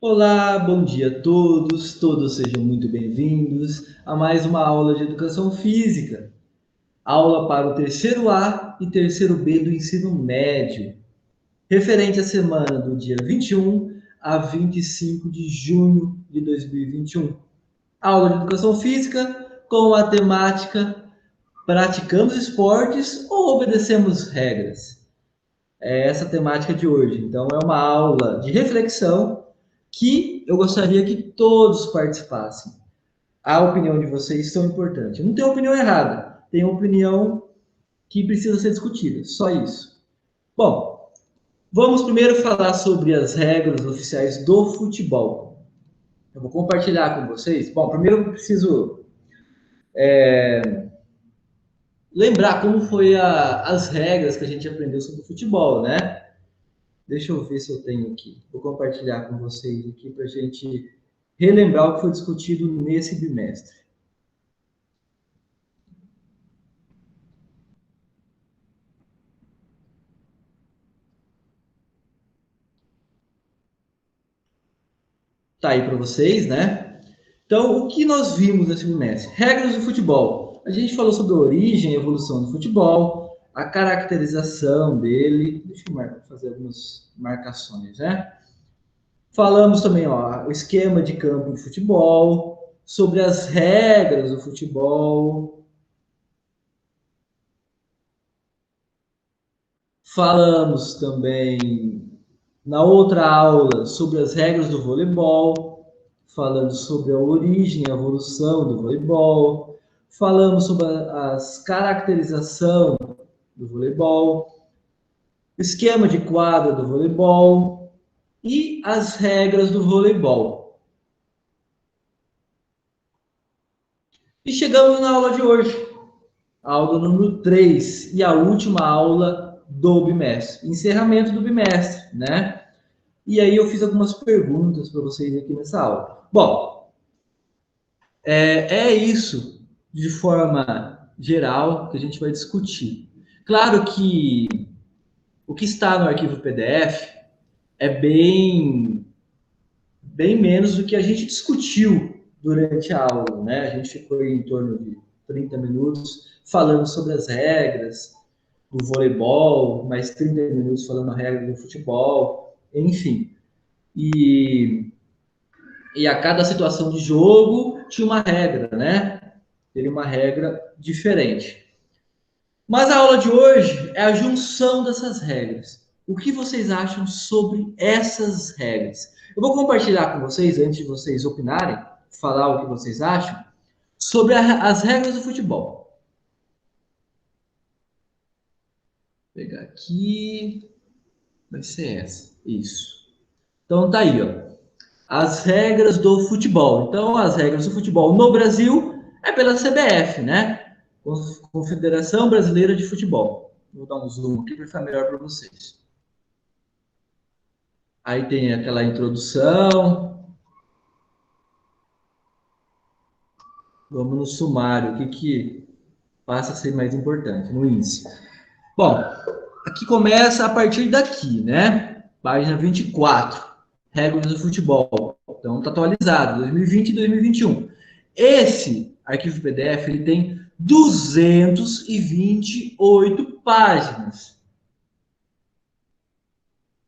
Olá, bom dia a todos, todos sejam muito bem-vindos a mais uma aula de educação física, aula para o terceiro A e terceiro B do ensino médio, referente à semana do dia 21 a 25 de junho de 2021. Aula de educação física com a temática praticamos esportes ou obedecemos regras? É essa a temática de hoje. Então, é uma aula de reflexão que eu gostaria que todos participassem. A opinião de vocês é tão importante. Não tem opinião errada, tem opinião que precisa ser discutida. Só isso. Bom, vamos primeiro falar sobre as regras oficiais do futebol. Eu vou compartilhar com vocês. Bom, primeiro eu preciso lembrar como foi as regras que a gente aprendeu sobre o futebol, né? Deixa eu ver se eu tenho aqui. Vou compartilhar com vocês aqui para a gente relembrar o que foi discutido nesse bimestre. Tá aí para vocês, né? Então, o que nós vimos nesse bimestre? Regras do futebol. A gente falou sobre a origem e evolução do futebol, a caracterização dele. Deixa eu fazer algumas marcações, né? Falamos também, ó, o esquema de campo de futebol, sobre as regras do futebol. Falamos também na outra aula sobre as regras do voleibol, falando sobre a origem e a evolução do voleibol, falamos sobre as caracterização do voleibol, esquema de quadra do voleibol e as regras do voleibol. E chegamos na aula de hoje, a aula número 3 e a última aula do bimestre, encerramento do bimestre, né? E aí eu fiz algumas perguntas para vocês aqui nessa aula. Bom, é isso de forma geral que a gente vai discutir. Claro que o que está no arquivo PDF é bem menos do que a gente discutiu durante a aula, né? A gente ficou em torno de 30 minutos falando sobre as regras do voleibol, mais 30 minutos falando a regra do futebol, enfim. E a cada situação de jogo tinha uma regra, né? Teria uma regra diferente. Mas a aula de hoje é a junção dessas regras. O que vocês acham sobre essas regras? Eu vou compartilhar com vocês, antes de vocês opinarem, falar o que vocês acham, sobre as regras do futebol. Vou pegar aqui. Vai ser essa. Isso. Então tá aí, ó. As regras do futebol. Então, as regras do futebol no Brasil é pela CBF, né? Confederação Brasileira de Futebol. Vou dar um zoom aqui para ficar melhor para vocês. Aí tem aquela introdução. Vamos no sumário, o que passa a ser mais importante no índice. Bom, aqui começa a partir daqui, né? Página 24, regras do futebol. Então, está atualizado, 2020 e 2021. Esse arquivo PDF ele tem 228 páginas.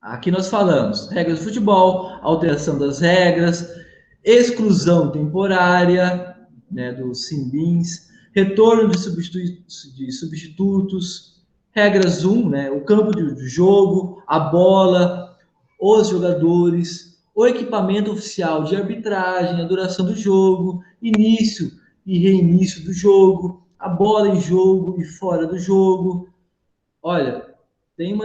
Aqui nós falamos regras do futebol, alteração das regras, exclusão temporária, né, dos simbins, retorno de substitutos, regras 1, né, o campo de jogo, a bola, os jogadores, o equipamento oficial de arbitragem, a duração do jogo, início e reinício do jogo, a bola em jogo e fora do jogo. Olha, tem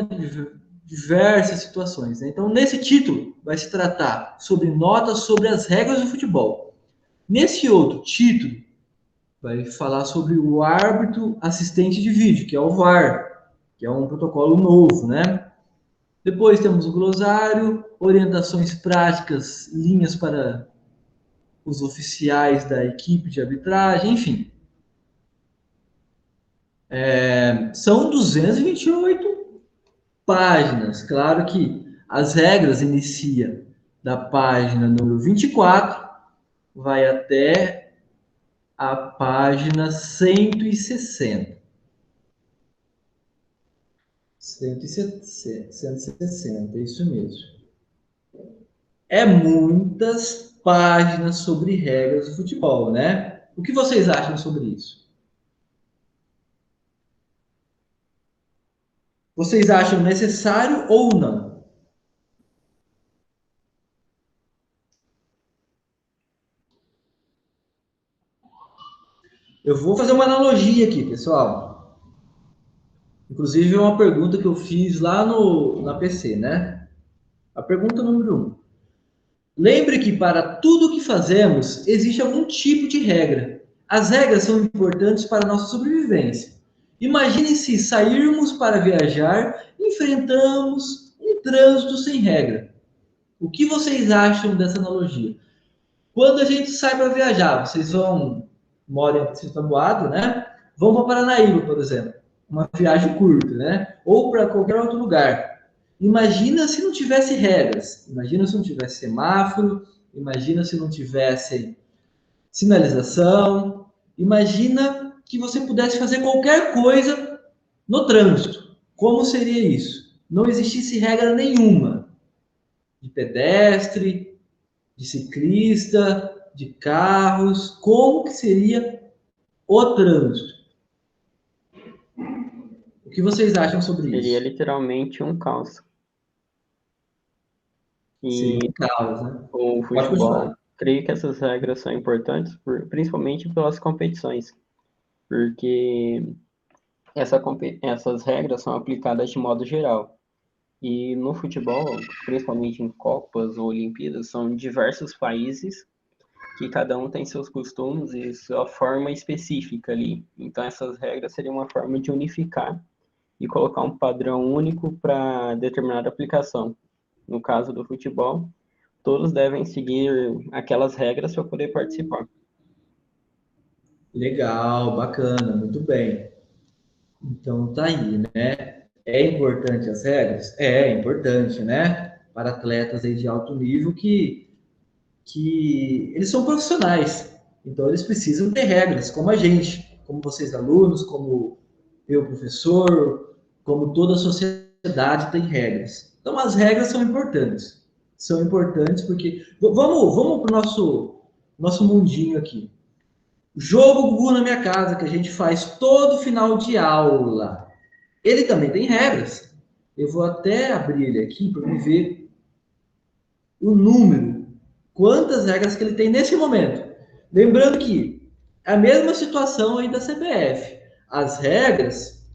diversas situações. Né? Então, nesse título, vai se tratar sobre notas sobre as regras do futebol. Nesse outro título, vai falar sobre o árbitro assistente de vídeo, que é o VAR, que é um protocolo novo, né? Depois temos o glossário, orientações práticas, linhas para os oficiais da equipe de arbitragem, enfim. São 228 páginas. Claro que as regras inicia da página número 24, vai até a página 160. 160, isso mesmo. É muitas páginas sobre regras do futebol, né? O que vocês acham sobre isso? Vocês acham necessário ou não? Eu vou fazer uma analogia aqui, pessoal. Inclusive, é uma pergunta que eu fiz lá na PC, né? A pergunta número 1. Lembre que para tudo que fazemos, existe algum tipo de regra. As regras são importantes para a nossa sobrevivência. Imagine se sairmos para viajar e enfrentamos um trânsito sem regra. O que vocês acham dessa analogia? Quando a gente sai para viajar, moram em Taboado, né? Vão para Paranaíba, por exemplo. Uma viagem curta, né? Ou para qualquer outro lugar. Imagina se não tivesse regras. Imagina se não tivesse semáforo. Imagina se não tivesse sinalização. Imagina que você pudesse fazer qualquer coisa no trânsito. Como seria isso? Não existisse regra nenhuma de pedestre, de ciclista, de carros. Como que seria o trânsito? O que vocês acham sobre Seria isso? literalmente um caos. Seria E um caos, né? o Pode futebol, continuar. creio que essas regras são importantes, principalmente pelas competições, porque essas regras são aplicadas de modo geral. E no futebol, principalmente em Copas ou Olimpíadas, são diversos países que cada um tem seus costumes e sua forma específica ali. Então, essas regras seriam uma forma de unificar e colocar um padrão único para determinada aplicação. No caso do futebol, todos devem seguir aquelas regras para poder participar. Legal, bacana, muito bem. Então tá aí, né? É importante as regras? É importante, né? Para atletas aí de alto nível que eles são profissionais. Então eles precisam ter regras, como a gente, como vocês alunos, como eu professor, como toda a sociedade tem regras. Então as regras são importantes. São importantes porque vamos para o nosso mundinho aqui. Jogo Gugu na minha casa, que a gente faz todo final de aula. Ele também tem regras. Eu vou até abrir ele aqui para me ver o número, quantas regras que ele tem nesse momento. Lembrando que é a mesma situação aí da CBF. As regras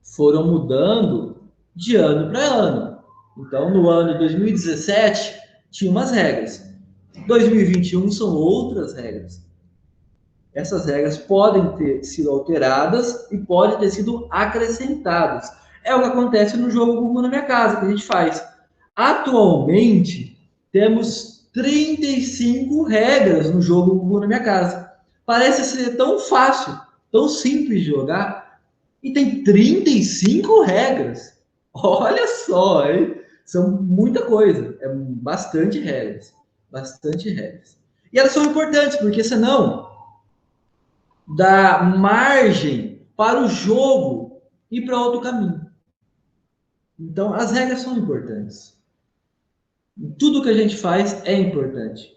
foram mudando de ano para ano. Então, no ano 2017, tinha umas regras. 2021 são outras regras. Essas regras podem ter sido alteradas e podem ter sido acrescentadas. É o que acontece no jogo Google na minha casa, que a gente faz. Atualmente, temos 35 regras no jogo Google na minha casa. Parece ser tão fácil, tão simples de jogar, e tem 35 regras. Olha só, hein? São muita coisa, é bastante regras, bastante regras. E elas são importantes, porque senão dá margem para o jogo ir para outro caminho. Então, as regras são importantes. Tudo que a gente faz é importante.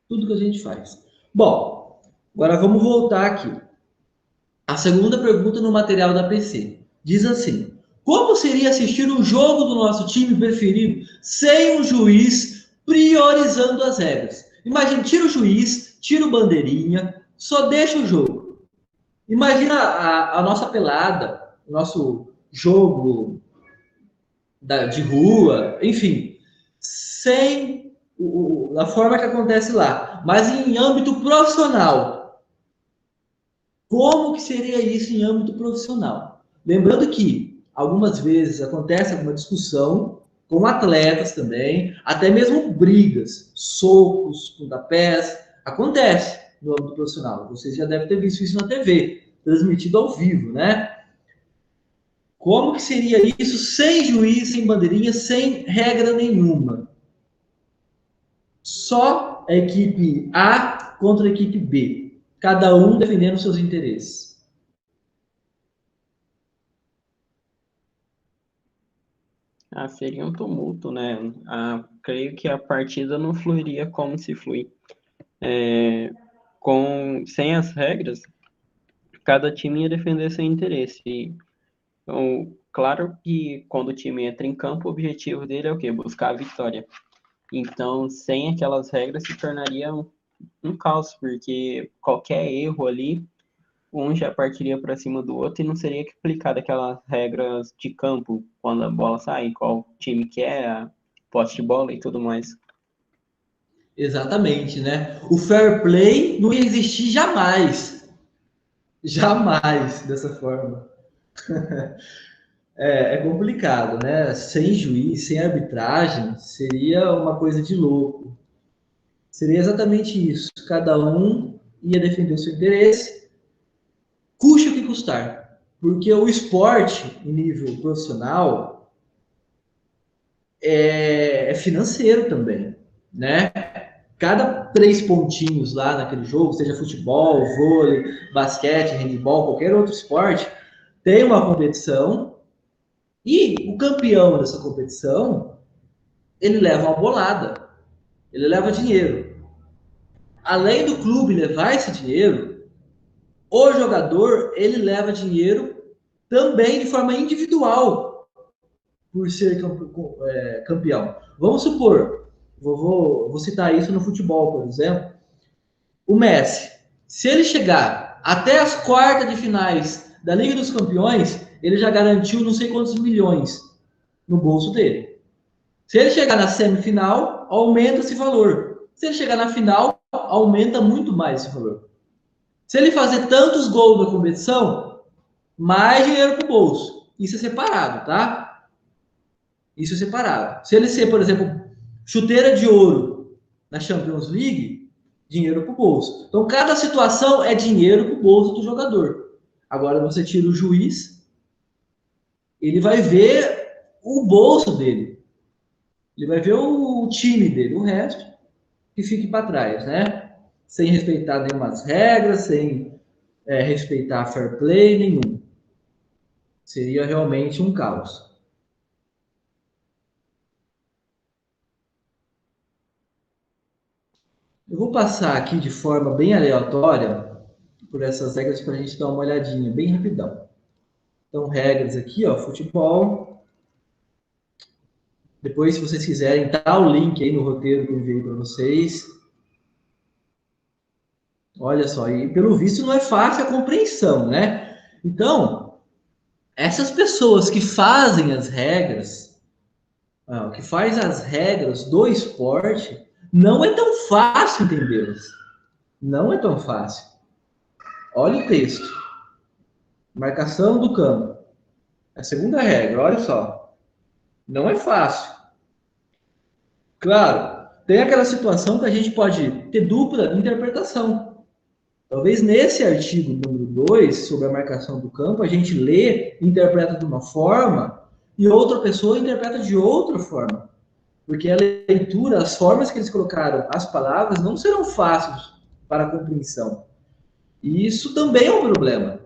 Tudo que a gente faz. Bom, agora vamos voltar aqui. A segunda pergunta no material da PC diz assim: como seria assistir um jogo do nosso time preferido sem um juiz priorizando as regras? Imagina, tira o juiz, tira o bandeirinha, só deixa o jogo. Imagina a nossa pelada, o nosso jogo de rua, enfim, sem a forma que acontece lá, mas em âmbito profissional. Como que seria isso em âmbito profissional? Lembrando que algumas vezes acontece alguma discussão com atletas também, até mesmo brigas, socos, pontapés, acontece no âmbito profissional. Vocês já devem ter visto isso na TV, transmitido ao vivo, né? Como que seria isso sem juiz, sem bandeirinha, sem regra nenhuma? Só a equipe A contra a equipe B, cada um defendendo seus interesses. Seria um tumulto, né? Creio que a partida não fluiria como se flui. Sem as regras, cada time ia defender seu interesse. Então, claro que quando o time entra em campo, o objetivo dele é o quê? Buscar a vitória. Então, sem aquelas regras, se tornaria um caos, porque qualquer erro ali, um já partiria para cima do outro e não seria aplicada aquelas regras de campo, quando a bola sai, qual time que é, a posse de bola e tudo mais. Exatamente, né? O fair play não ia existir jamais. Jamais dessa forma. É complicado, né? Sem juiz, sem arbitragem, seria uma coisa de louco. Seria exatamente isso. Cada um ia defender o seu interesse, custe o que custar. Porque o esporte, em nível profissional, é financeiro também, né? Cada 3 pontinhos lá naquele jogo, seja futebol, vôlei, basquete, handebol, qualquer outro esporte, tem uma competição e o campeão dessa competição, ele leva uma bolada, ele leva dinheiro. Além do clube levar esse dinheiro, o jogador, ele leva dinheiro também de forma individual por ser campeão. Vamos supor, vou citar isso no futebol, por exemplo, o Messi, se ele chegar até as quartas de finais da Liga dos Campeões, ele já garantiu não sei quantos milhões no bolso dele. Se ele chegar na semifinal, aumenta esse valor. Se ele chegar na final, aumenta muito mais esse valor. Se ele fazer tantos gols na competição, mais dinheiro para o bolso. Isso é separado, tá? Isso é separado. Se ele ser, por exemplo, chuteira de ouro na Champions League, dinheiro para o bolso. Então, cada situação é dinheiro para o bolso do jogador. Agora, você tira o juiz, ele vai ver o bolso dele. Ele vai ver o time dele. O resto que fique para trás, né? Sem respeitar nenhumas regras, sem respeitar fair play nenhum. Seria realmente um caos. Eu vou passar aqui de forma bem aleatória por essas regras para a gente dar uma olhadinha, bem rapidão. Então, regras aqui, ó, futebol. Depois, se vocês quiserem, tá o link aí no roteiro que eu enviei para vocês. Olha só, e pelo visto não é fácil a compreensão, né? Então, essas pessoas que fazem as regras, que faz as regras do esporte, não é tão fácil entendê-las. Não é tão fácil. Olha o texto. Marcação do campo. A segunda regra, olha só. Não é fácil. Claro, tem aquela situação que a gente pode ter dupla interpretação. Talvez nesse artigo número 2, sobre a marcação do campo, a gente lê, interpreta de uma forma e outra pessoa interpreta de outra forma. Porque a leitura, as formas que eles colocaram as palavras não serão fáceis para a compreensão. E isso também é um problema,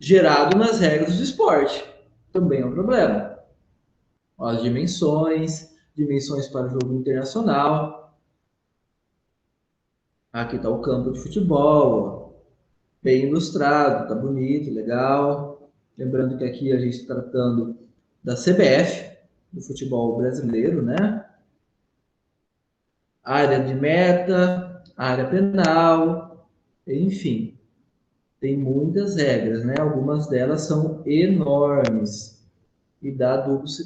gerado nas regras do esporte. Também é um problema. As dimensões para o jogo internacional. Aqui está o campo de futebol, bem ilustrado, tá bonito, legal. Lembrando que aqui a gente está tratando da CBF, do futebol brasileiro, né? Área de meta, área penal, enfim, tem muitas regras, né? Algumas delas são enormes e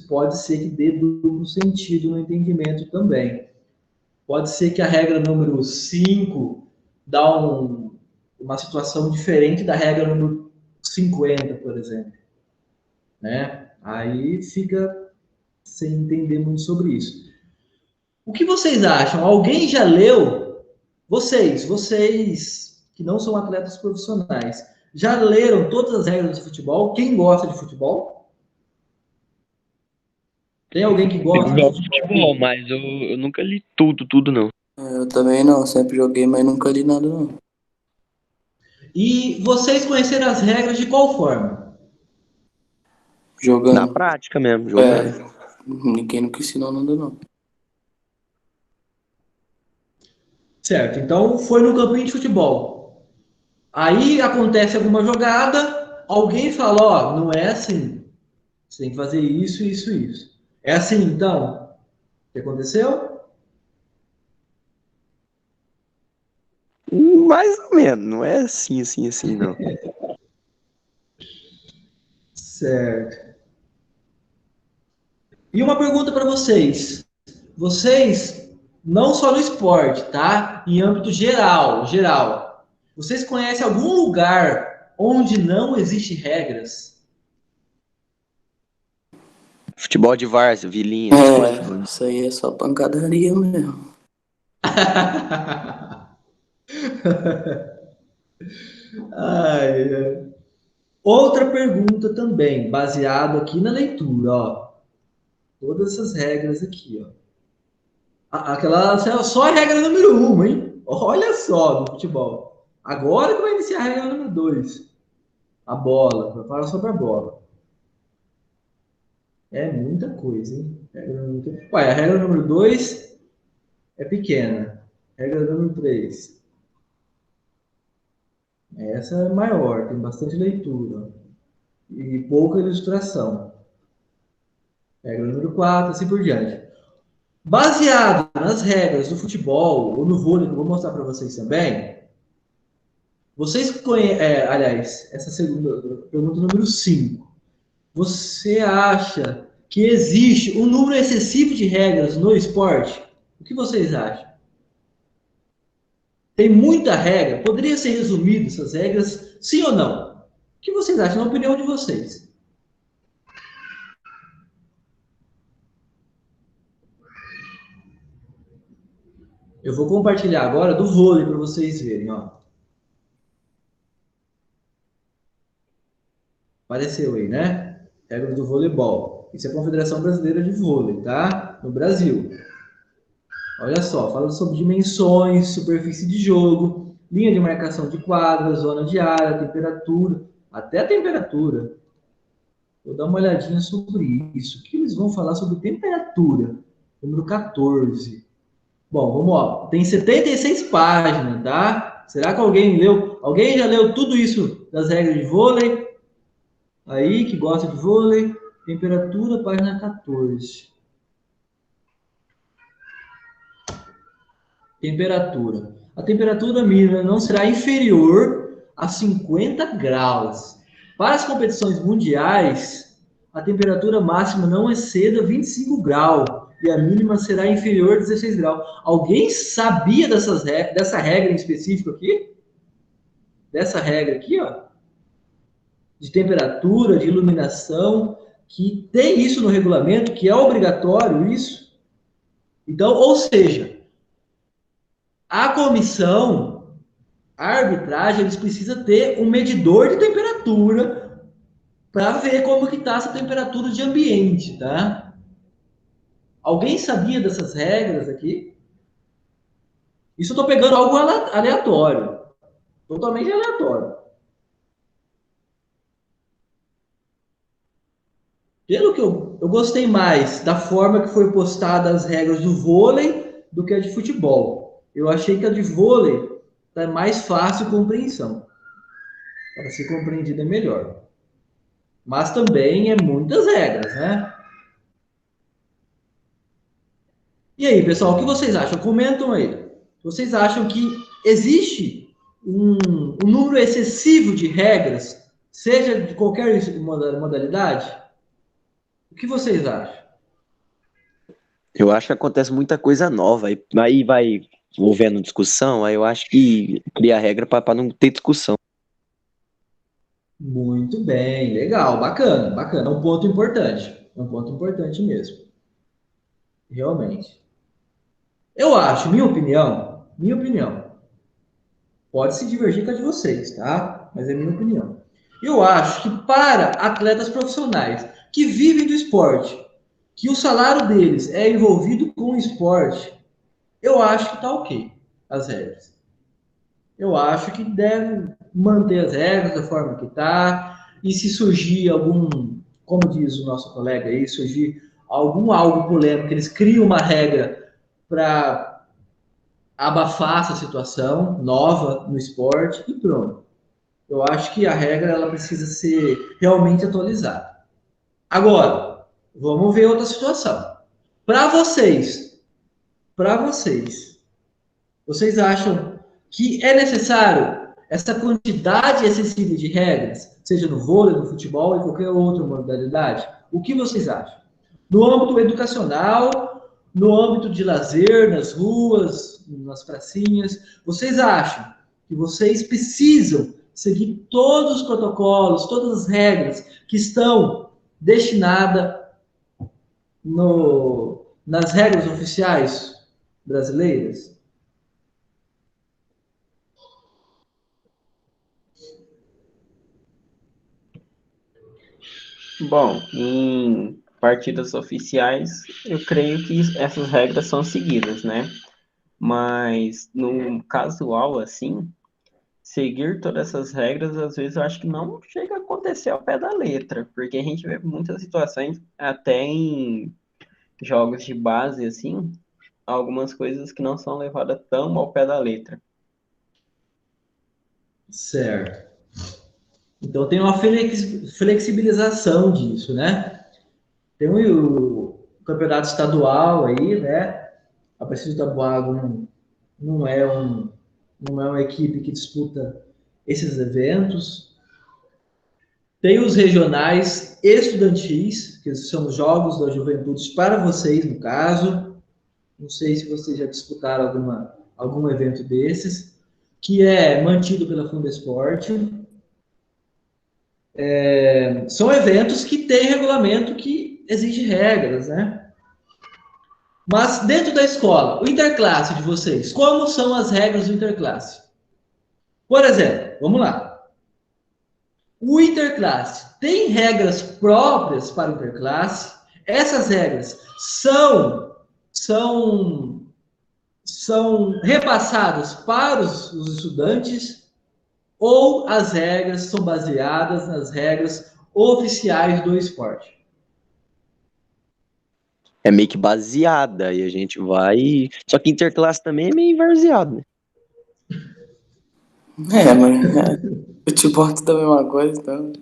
pode ser que dê duplo sentido no entendimento também. Pode ser que a regra número 5 dá uma situação diferente da regra número 50, por exemplo. Né? Aí fica sem entender muito sobre isso. O que vocês acham? Alguém já leu? Vocês que não são atletas profissionais, já leram todas as regras de futebol? Quem gosta de futebol? Tem alguém que Eu gosta de jogo futebol futebol, aqui? mas eu nunca li tudo não. Eu também não, sempre joguei, mas nunca li nada não. E vocês conheceram as regras de qual forma? Na Jogando. prática mesmo, É, jogando. ninguém nunca ensinou nada não. Certo, então foi no campinho de futebol. Aí acontece alguma jogada, alguém fala, ó, não é assim. Você tem que fazer isso, isso, isso. É assim, então? O que aconteceu? Mais ou menos, não é assim, não. Certo. E uma pergunta para vocês. Vocês, não só no esporte, tá? Em âmbito geral, geral. Vocês conhecem algum lugar onde não existe regras? Futebol de várzea, vilinha, essas coisas. Isso aí é só pancadaria mesmo. Ai, ai. Outra pergunta também, baseado aqui na leitura, ó. Todas essas regras aqui, ó. Aquela só a regra número 1, hein? Olha só no futebol. Agora que vai iniciar a regra número 2. A bola. Vai falar sobre a bola. É muita coisa, hein? Ué, a regra número 2 é pequena. Regra número 3. Essa é maior, tem bastante leitura. E pouca ilustração. Regra número 4, assim por diante. Baseado nas regras do futebol ou no vôlei, que eu vou mostrar para vocês também, vocês conhecem, aliás, essa segunda pergunta número 5. Você acha que existe um número excessivo de regras no esporte? O que vocês acham? Tem muita regra? Poderia ser resumido essas regras, sim ou não? O que vocês acham, na opinião de vocês? Eu vou compartilhar agora do vôlei para vocês verem, ó. Apareceu aí, né? Regras do voleibol. Isso é a Confederação Brasileira de Vôlei, tá? No Brasil. Olha só, fala sobre dimensões, superfície de jogo, linha de marcação de quadra, zona de área, temperatura, até a temperatura. Vou dar uma olhadinha sobre isso. O que eles vão falar sobre temperatura? Número 14. Bom, vamos lá. Tem 76 páginas, tá? Será que alguém leu? Alguém já leu tudo isso das regras de vôlei? Aí, que gosta de vôlei? Temperatura, página 14. Temperatura. A temperatura mínima não será inferior a 50 graus. Para as competições mundiais, a temperatura máxima não exceda 25 graus e a mínima será inferior a 16 graus. Alguém sabia dessa regra em específico aqui? Dessa regra aqui, ó? De temperatura, de iluminação, que tem isso no regulamento, que é obrigatório isso? Então, ou seja, a comissão, a arbitragem, eles precisam ter um medidor de temperatura para ver como que está essa temperatura de ambiente, tá? Alguém sabia dessas regras aqui? Isso eu estou pegando algo aleatório, totalmente aleatório. Pelo que eu gostei mais da forma que foi postada as regras do vôlei do que a de futebol. Eu achei que a de vôlei é mais fácil compreensão, para ser compreendida melhor. Mas também é muitas regras, né? E aí, pessoal, o que vocês acham? Comentam aí. Vocês acham que existe um número excessivo de regras, seja de qualquer modalidade? O que vocês acham? Eu acho que acontece muita coisa nova. Aí vai envolvendo discussão, aí eu acho que cria regra para não ter discussão. Muito bem, legal, bacana, bacana. É um ponto importante. É um ponto importante mesmo. Realmente. Eu acho, minha opinião, pode se divergir com a de vocês, tá? Mas é minha opinião. Eu acho que para atletas profissionais que vivem do esporte, que o salário deles é envolvido com o esporte, eu acho que tá ok, as regras. Eu acho que deve manter as regras da forma que tá, e se surgir algum, como diz o nosso colega aí, surgir algo polêmico, eles criam uma regra para abafar essa situação nova no esporte e pronto. Eu acho que a regra ela precisa ser realmente atualizada. Agora, vamos ver outra situação. Para vocês, para vocês, vocês acham que é necessário essa quantidade excessiva de regras, seja no vôlei, no futebol e qualquer outra modalidade? O que vocês acham? No âmbito educacional, no âmbito de lazer, nas ruas, nas pracinhas, vocês acham que vocês precisam seguir todos os protocolos, todas as regras que estão destinadas nas regras oficiais brasileiras? Bom, em partidas oficiais, eu creio que essas regras são seguidas, né? Mas no casual, assim, seguir todas essas regras, às vezes eu acho que não chega a acontecer ao pé da letra, porque a gente vê muitas situações, até em jogos de base, assim, algumas coisas que não são levadas tão ao pé da letra. Certo. Então tem uma flexibilização disso, né? Tem o campeonato estadual aí, né? A Aparecido do Tabuago não é não é uma equipe que disputa esses eventos. Tem os regionais estudantis, que são os Jogos da Juventude para vocês, no caso. Não sei se vocês já disputaram algum evento desses, que é mantido pela Fundesporte. São eventos que têm regulamento que exige regras, né? Mas dentro da escola, o interclasse de vocês, como são as regras do interclasse? Por exemplo, vamos lá. O interclasse tem regras próprias para o interclasse. Essas regras são, são repassadas para os estudantes ou as regras são baseadas nas regras oficiais do esporte? É meio que baseada, e a gente vai. Só que interclasse também é meio varzeado, né? Mas eu te boto da mesma coisa, então.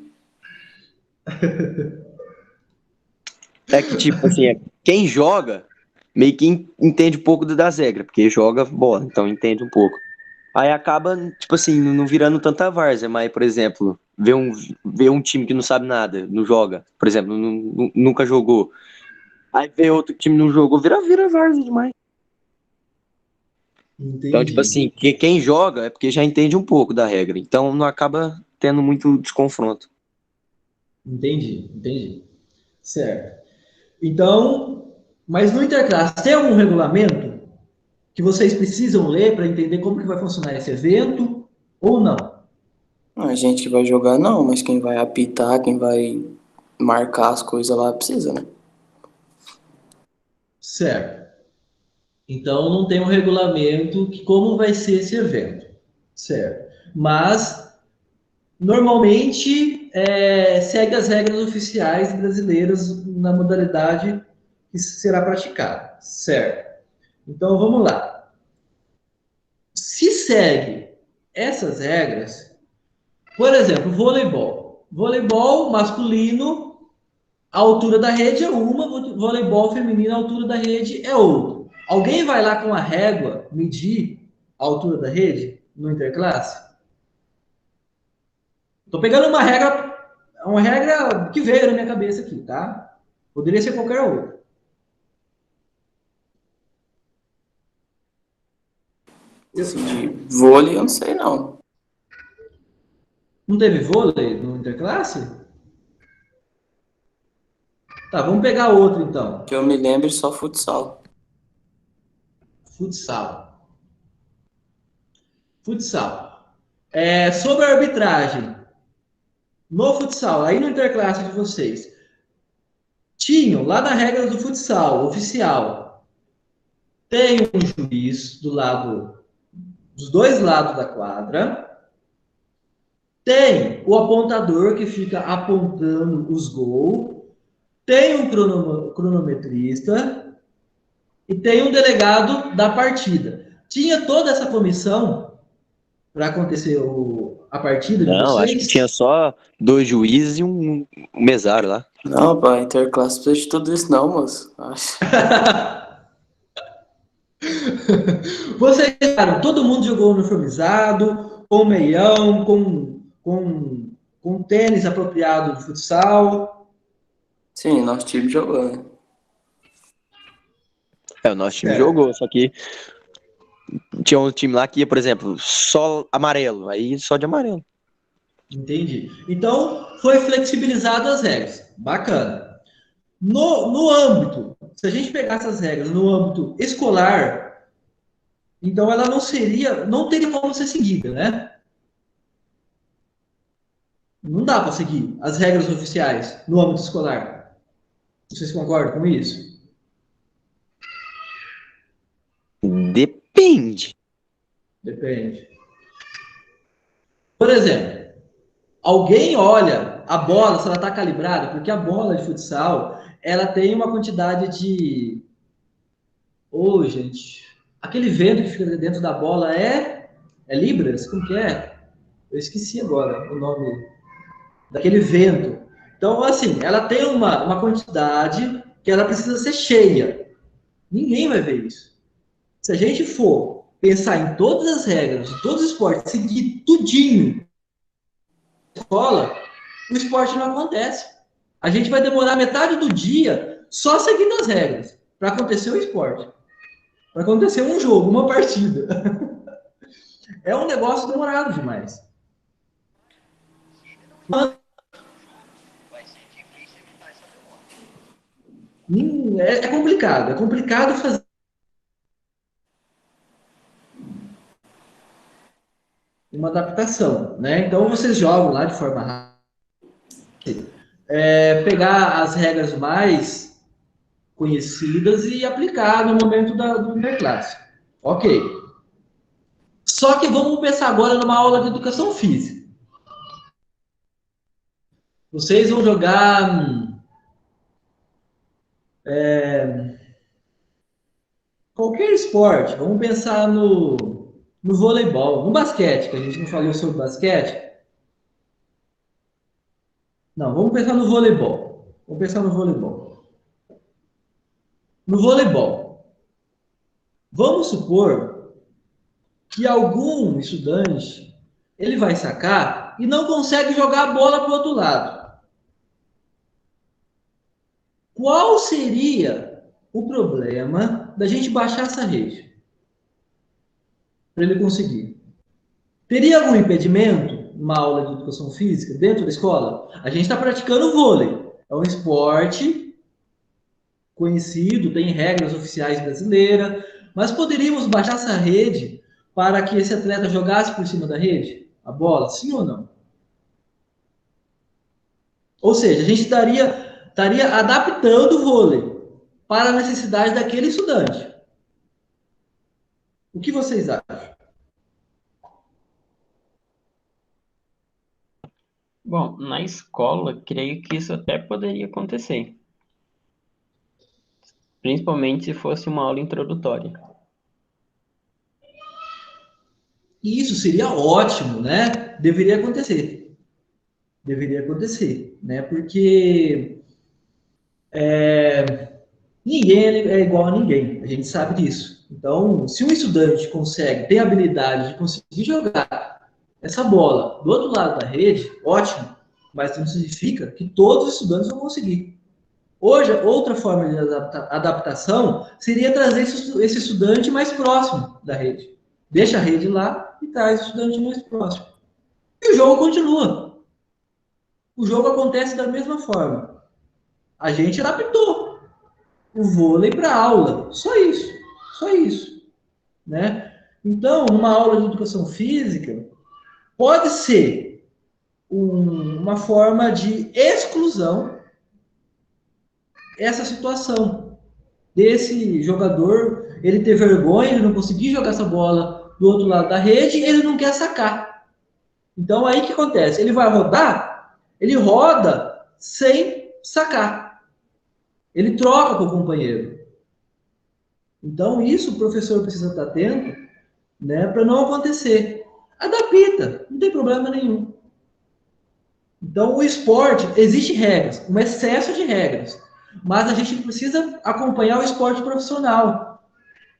É que, tipo assim, quem joga meio que entende um pouco das regras, porque joga bola, então entende um pouco. Aí acaba, tipo assim, não virando tanta várzea, mas, por exemplo, vê um time que não sabe nada, não joga, por exemplo, nunca jogou. Aí vê outro time que não jogou, vira várzea demais. Então, tipo Entendi. assim, quem joga é porque já entende um pouco da regra, então não acaba tendo muito desconfronto. Entendi. Certo. Então, mas no interclasse tem algum regulamento que vocês precisam ler para entender como que vai funcionar esse evento ou não? A gente que vai jogar não, mas quem vai apitar, quem vai marcar as coisas lá precisa, né? Certo. Então não tem um regulamento que como vai ser esse evento. Certo. Mas normalmente segue as regras oficiais brasileiras na modalidade que será praticada. Certo. Então vamos lá. Se segue essas regras, por exemplo, voleibol. Voleibol masculino, a altura da rede é uma, voleibol feminino, a altura da rede é outra. Alguém vai lá com a régua medir a altura da rede no interclasse? Estou pegando uma regra que veio na minha cabeça aqui, tá? Poderia ser qualquer outra. Assim, de vôlei eu não sei não. Não teve vôlei no interclasse? Tá, vamos pegar outro então. Que eu me lembre só futsal. Futsal. Futsal. Sobre a arbitragem, no futsal, aí no interclasse de vocês, tinham lá na regra do futsal oficial, tem um juiz dos dois lados da quadra, tem o apontador que fica apontando os gols, tem um cronometrista e tem um delegado da partida. Tinha toda essa comissão para acontecer a partida de Não, vocês? acho que tinha só 2 juízes e um mesário lá. Não, pá, interclasse precisa de tudo isso não, moço. Acho. Vocês, cara, todo mundo jogou uniformizado, com meião, com tênis apropriado de futsal. Sim, nosso time jogou, né? O nosso time jogou, só que tinha um time lá que ia, por exemplo, só amarelo, aí só de amarelo. Entendi. Então, foi flexibilizado as regras. Bacana. No âmbito, se a gente pegar essas regras no âmbito escolar, então ela não teria como ser seguida, né? Não dá para seguir as regras oficiais no âmbito escolar. Vocês concordam com isso? Depende. Depende. Por exemplo, alguém olha a bola, se ela está calibrada, porque a bola de futsal, ela tem uma quantidade de... Ô, gente, aquele vento que fica dentro da bola é libras? Como que é? Eu esqueci agora o nome daquele vento. Então, assim, ela tem uma quantidade que ela precisa ser cheia. Ninguém vai ver isso. Se a gente for pensar em todas as regras de todos os esportes, seguir tudinho na escola, o esporte não acontece. A gente vai demorar metade do dia só seguindo as regras para acontecer o esporte. Para acontecer um jogo, uma partida. É um negócio demorado demais. É complicado. É complicado fazer uma adaptação, né? Então, vocês jogam lá de forma rápida. Pegar as regras mais conhecidas e aplicar no momento do interclasse. Ok. Só que vamos pensar agora numa aula de educação física. Vocês vão jogar qualquer esporte. Vamos pensar no voleibol, no basquete, que a gente não falou sobre basquete. Não, vamos pensar no voleibol. Vamos pensar no voleibol. No voleibol, vamos supor que algum estudante ele vai sacar e não consegue jogar a bola para o outro lado. Qual seria o problema da gente baixar essa rede? Para ele conseguir. Teria algum impedimento numa aula de educação física dentro da escola? A gente está praticando vôlei. É um esporte conhecido, tem regras oficiais brasileiras, mas poderíamos baixar essa rede para que esse atleta jogasse por cima da rede? A bola, sim ou não? Ou seja, a gente estaria adaptando o vôlei para a necessidade daquele estudante. O que vocês acham? Bom, na escola, creio que isso até poderia acontecer. Principalmente se fosse uma aula introdutória. E isso seria ótimo, né? Deveria acontecer. Deveria acontecer, né? Porque ninguém é igual a ninguém. A gente sabe disso. Então, se um estudante tem a habilidade de conseguir jogar essa bola do outro lado da rede, ótimo. Mas não significa que todos os estudantes vão conseguir. Hoje, outra forma de adaptação seria trazer esse estudante mais próximo da rede. Deixa a rede lá e traz o estudante mais próximo. E o jogo continua. O jogo acontece da mesma forma. A gente adaptou o vôlei para aula. Só isso. Só isso. Né? Então, numa aula de educação física, pode ser uma forma de exclusão essa situação desse jogador, ele ter vergonha, ele não conseguir jogar essa bola do outro lado da rede, ele não quer sacar. Então aí o que acontece? Ele vai rodar, ele roda sem sacar. Ele troca com o companheiro. Então isso o professor precisa estar atento, né, para não acontecer. Adapta, não tem problema nenhum. Então o esporte, existe regras, um excesso de regras, mas a gente precisa acompanhar o esporte profissional,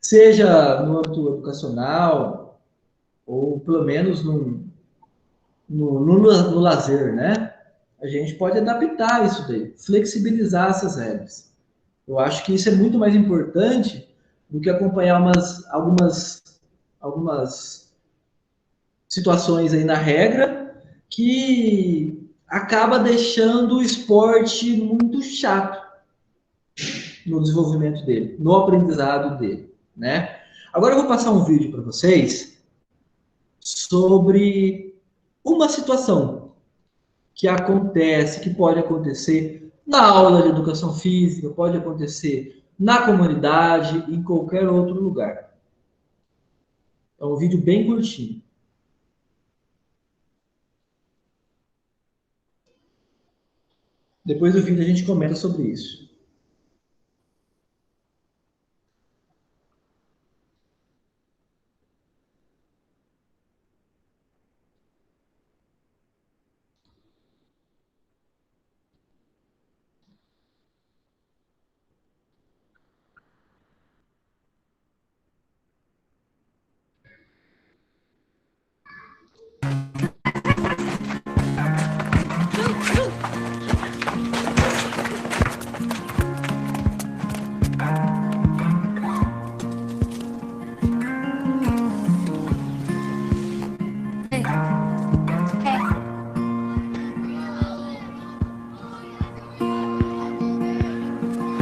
seja no âmbito educacional, ou pelo menos no lazer, né? A gente pode adaptar isso daí, flexibilizar essas regras. Eu acho que isso é muito mais importante do que acompanhar algumas situações aí na regra que acaba deixando o esporte muito chato no desenvolvimento dele, no aprendizado dele, né? Agora eu vou passar um vídeo para vocês sobre uma situação que acontece, que pode acontecer na aula de educação física, pode acontecer na comunidade, em qualquer outro lugar. É um vídeo bem curtinho. Depois do vídeo a gente comenta sobre isso.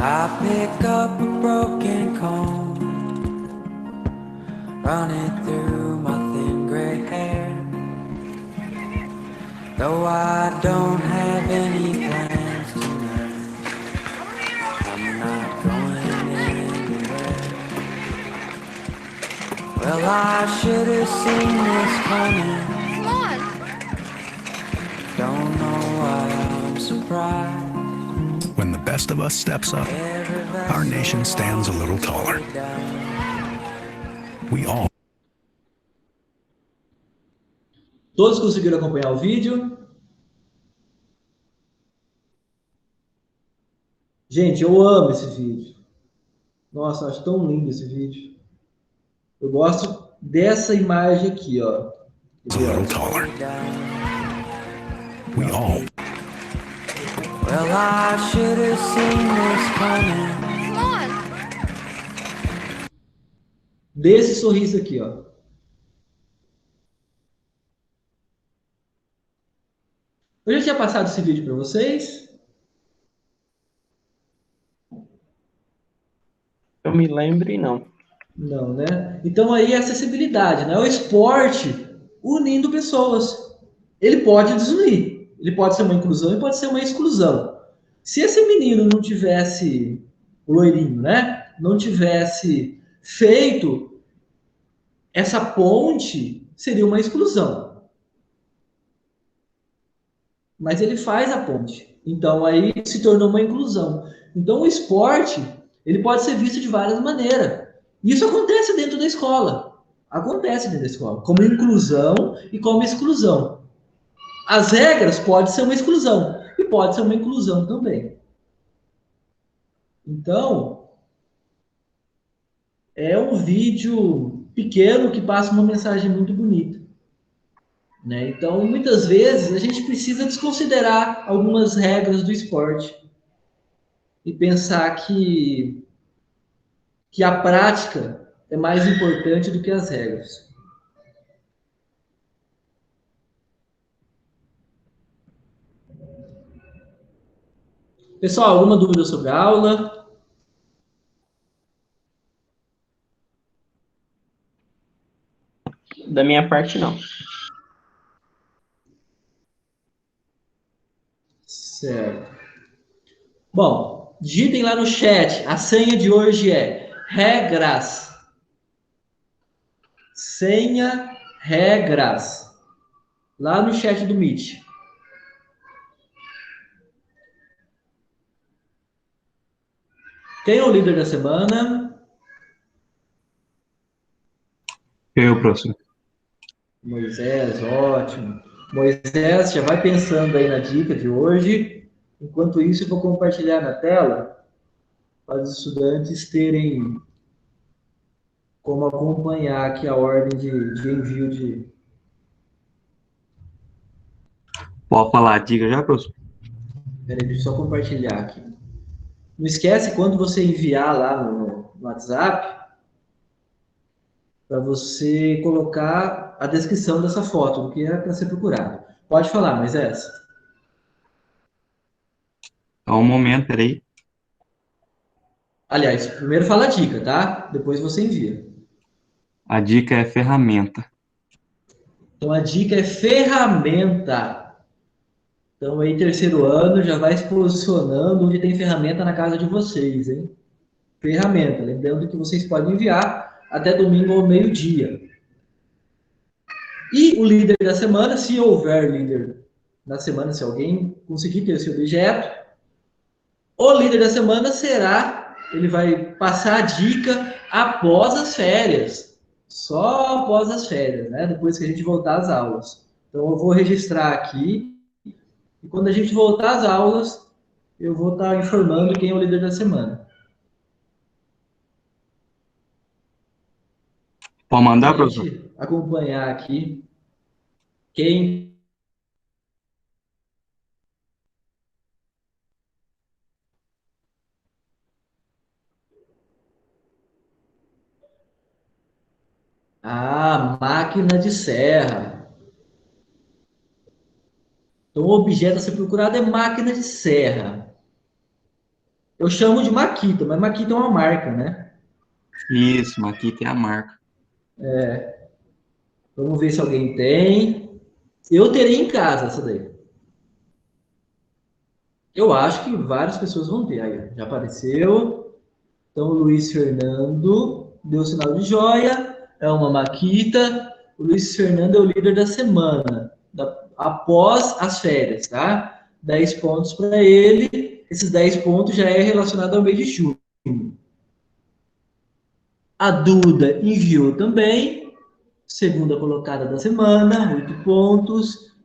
I pick up a broken comb, run it through my thin gray hair. Though I don't have any plans tonight, I'm not going anywhere. Well, I should have seen this coming. Don't know why I'm surprised. When the best of us steps up, our nation stands a little taller. We all. Todos conseguiram acompanhar o vídeo? Gente, eu amo esse vídeo. Nossa, eu acho tão lindo esse vídeo. Eu gosto dessa imagem aqui, ó. A little taller. We all. Well, I should have seen this coming. Desse sorriso aqui, ó. Eu já tinha passado esse vídeo para vocês. Eu me lembre, não. Não, né? Então aí é acessibilidade, né? O esporte unindo pessoas. Ele pode desunir. Ele pode ser uma inclusão e pode ser uma exclusão. Se esse menino não tivesse, o loirinho, né? Não tivesse feito essa ponte, seria uma exclusão. Mas ele faz a ponte. Então aí se tornou uma inclusão. Então o esporte, ele pode ser visto de várias maneiras. Isso acontece dentro da escola. Acontece dentro da escola, como inclusão e como exclusão. As regras podem ser uma exclusão e pode ser uma inclusão também. Então, é um vídeo pequeno que passa uma mensagem muito bonita, né? Então, muitas vezes, a gente precisa desconsiderar algumas regras do esporte e pensar que a prática é mais importante do que as regras. Pessoal, alguma dúvida sobre a aula? Da minha parte, não. Certo. Bom, Digitem lá no chat. A senha de hoje é regras. Senha regras. Lá no chat do Meet. Quem é o líder da semana? Eu, professor. Moisés, ótimo. Moisés, já vai pensando aí na dica de hoje. Enquanto isso, eu vou compartilhar na tela para os estudantes terem como acompanhar aqui a ordem de envio de... Pode falar a dica já, professor? Peraí, deixa eu só compartilhar aqui. Não esquece, quando você enviar lá no WhatsApp, para você colocar a descrição dessa foto, do que é para ser procurado. Pode falar, Moisés. Só um momento, peraí. Aliás, primeiro fala a dica, tá? Depois você envia. A dica é ferramenta. Então, a dica é ferramenta. Então, aí, terceiro ano, já vai se posicionando onde tem ferramenta na casa de vocês, hein? Ferramenta. Lembrando que vocês podem enviar até domingo ao meio-dia. E o líder da semana, se houver líder na semana, se alguém conseguir ter esse objeto, o líder da semana será, ele vai passar a dica após as férias. Só após as férias, né? Depois que a gente voltar às aulas. Então, eu vou registrar aqui. E quando a gente voltar às aulas, eu vou estar informando quem é o líder da semana. Pode mandar, Pra professor? gente acompanhar aqui quem... Ah, máquina de serra. Então, o objeto a ser procurado é máquina de serra. Eu chamo de Makita, mas Makita é uma marca, né? Isso, mas aqui tem a marca. Vamos ver se alguém tem. Eu terei em casa essa daí. Eu acho que várias pessoas vão ter. Aí, já apareceu. Então, o Luiz Fernando deu sinal de joia. É uma Makita. O Luiz Fernando é o líder da semana, após as férias, tá? 10 pontos para ele. Esses 10 pontos já é relacionado ao mês de junho. A Duda enviou também. Segunda colocada da semana, 8 pontos.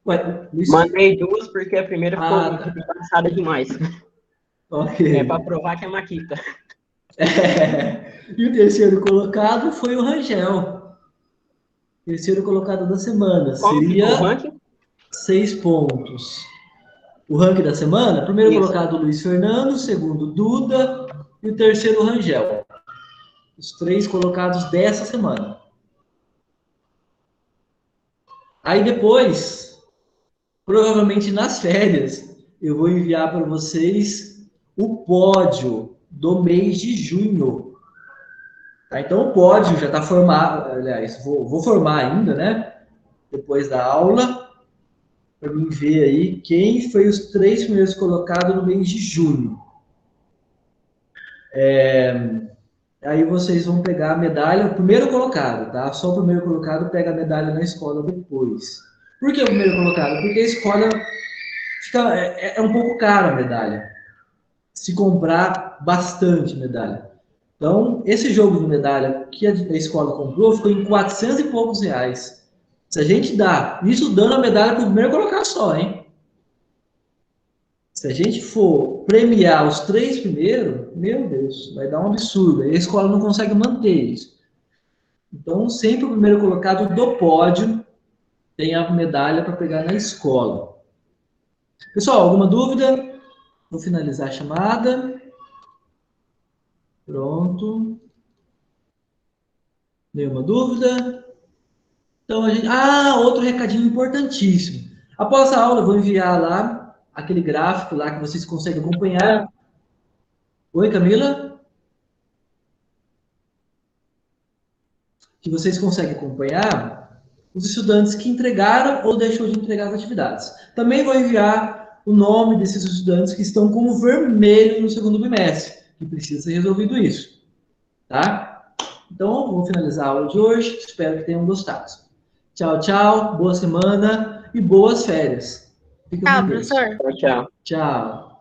Ué, Luiz... Mandei duas porque a primeira ficou tá. engraçada demais. Ok. É para provar que é Makita. E o terceiro colocado foi o Rangel. Terceiro colocado da semana. Como ficou o Seria ranking? 6 pontos. O ranking da semana, primeiro Isso. colocado Luiz Fernando, segundo Duda e o terceiro Rangel. Os 3 colocados dessa semana. Aí depois, provavelmente nas férias, eu vou enviar para vocês o pódio do mês de junho. Tá? Então o pódio já está formado, aliás, vou formar ainda, né? Depois da aula, para mim ver aí quem foi os 3 primeiros colocados no mês de junho. Aí vocês vão pegar a medalha, o primeiro colocado, tá? Só o primeiro colocado pega a medalha na escola depois. Por que o primeiro colocado? Porque a escola é um pouco cara a medalha. Se comprar bastante medalha. Então, esse jogo de medalha que a escola comprou ficou em 400 e poucos reais. Se a gente dá, isso dando a medalha para o primeiro colocar só, hein? Se a gente for premiar os 3 primeiros, meu Deus, vai dar um absurdo. Aí a escola não consegue manter isso. Então, sempre o primeiro colocado do pódio tem a medalha para pegar na escola. Pessoal, alguma dúvida? Vou finalizar a chamada. Pronto. Nenhuma dúvida? Então, a gente... outro recadinho importantíssimo. Após a aula, eu vou enviar lá aquele gráfico lá que vocês conseguem acompanhar. Oi, Camila? Que vocês conseguem acompanhar os estudantes que entregaram ou deixou de entregar as atividades. Também vou enviar o nome desses estudantes que estão como vermelho no segundo bimestre, que precisa ser resolvido isso, tá? Então, vou finalizar a aula de hoje, espero que tenham gostado. Tchau, tchau, boa semana e boas férias. Fica Tchau, com Deus. professor. Tchau. Tchau.